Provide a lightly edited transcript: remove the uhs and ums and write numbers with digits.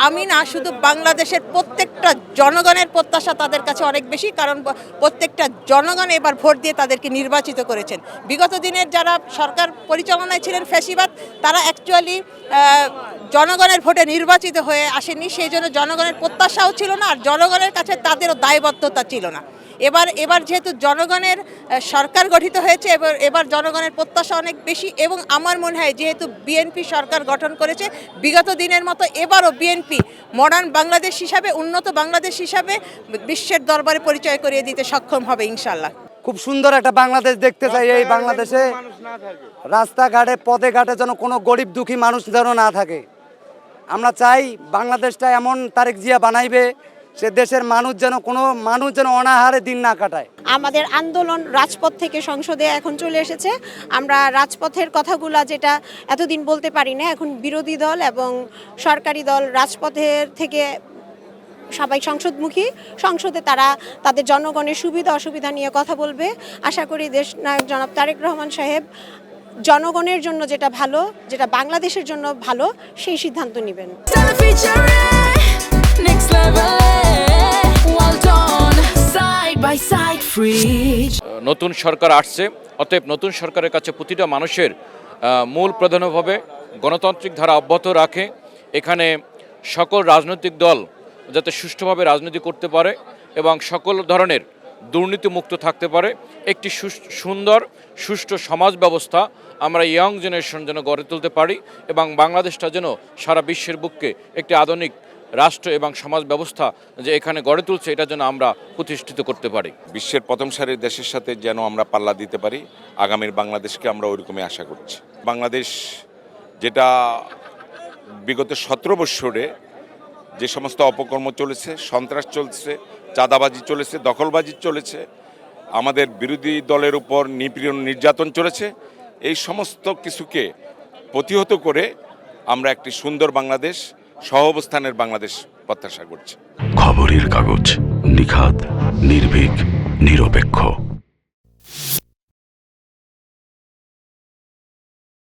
আমি না, শুধু বাংলাদেশের প্রত্যেকটা জনগণের প্রত্যাশা তাদের কাছে অনেক বেশি, কারণ প্রত্যেকটা জনগণ এবার ভোট দিয়ে তাদেরকে নির্বাচিত করেছেন। বিগত দিনের যারা সরকার পরিচালনায় ছিলেন ফ্যাসিবাদ, তারা অ্যাকচুয়ালি জনগণের ভোটে নির্বাচিত হয়ে আসেনি, সেই জন্য জনগণের প্রত্যাশাও ছিল না, আর জনগণের কাছে তাদেরও দায়বদ্ধতা ছিল না। এবার যেহেতু জনগণের সরকার গঠিত হয়েছে, এবার জনগণের প্রত্যাশা অনেক বেশি, এবং আমার মনে হয় যেহেতু বিএনপি সরকার গঠন করেছে, বিগত দিনের মতো এবারও বিএনপি মডার্ন বাংলাদেশ হিসাবে, উন্নত বাংলাদেশ হিসাবে বিশ্বের দরবারে পরিচয় করিয়ে দিতে সক্ষম হবে ইনশাল্লাহ। খুব সুন্দর একটা বাংলাদেশ দেখতে চাই। এই বাংলাদেশে রাস্তাঘাটে পথে ঘাটে যেন কোনো গরিব দুঃখী মানুষ যেন না থাকে। আমরা চাই বাংলাদেশটা এমন তারেক জিয়া বানাইবে, সে দেশের মানুষ যেন অনাহারে দিন না কাটায়। আমাদের আন্দোলন রাজপথ থেকে সংসদে এখন চলে এসেছে। আমরা রাজপথের কথাগুলো যেটা এতদিন বলতে পারি না, এখন বিরোধী দল এবং সরকারি দল রাজপথের থেকে সবাই সংসদমুখী। সংসদে তারা তাদের জনগণের সুবিধা অসুবিধা নিয়ে কথা বলবে। আশা করি দেশনায়ক জনাব তারেক রহমান সাহেব জনগণের জন্য যেটা ভালো, যেটা বাংলাদেশের জন্য ভালো, সেই সিদ্ধান্ত নেবেন। নতুন সরকার আসছে, অতএব নতুন সরকারের কাছে প্রতিটা মানুষের মূল প্রধানভাবে গণতান্ত্রিক ধারা অব্যাহত রাখে। এখানে সকল রাজনৈতিক দল যাতে সুষ্ঠুভাবে রাজনীতি করতে পারে এবং সকল ধরনের দুর্নীতিমুক্ত থাকতে পারে, একটি সুন্দর সুষ্ঠু সমাজ ব্যবস্থা আমরা ইয়ং জেনারেশন যেন গড়ে তুলতে পারি, এবং বাংলাদেশটা যেন সারা বিশ্বের বুকে একটি আধুনিক রাষ্ট্র এবং সমাজ ব্যবস্থা যে এখানে গড়ে তুলছে, এটা যেন আমরা প্রতিষ্ঠিত করতে পারি। বিশ্বের প্রথম সারির দেশের সাথে যেন আমরা পাল্লা দিতে পারি, আগামীর বাংলাদেশকে আমরা ওইরকমই আশা করছি। বাংলাদেশ যেটা বিগত 17 বৎসরে যে সমস্ত অপকর্ম চলেছে, সন্ত্রাস চলছে, চাঁদাবাজি চলেছে, দখলবাজি চলেছে, আমাদের বিরোধী দলের উপর নিপীড়ন নির্যাতন চলেছে, এই সমস্ত কিছুকে প্রতিহত করে আমরা একটি সুন্দর বাংলাদেশ, সহাবস্থানের বাংলাদেশ প্রত্যাশা করছি। খবরের কাগজ, নিখাত, নির্ভীক, নিরপেক্ষ।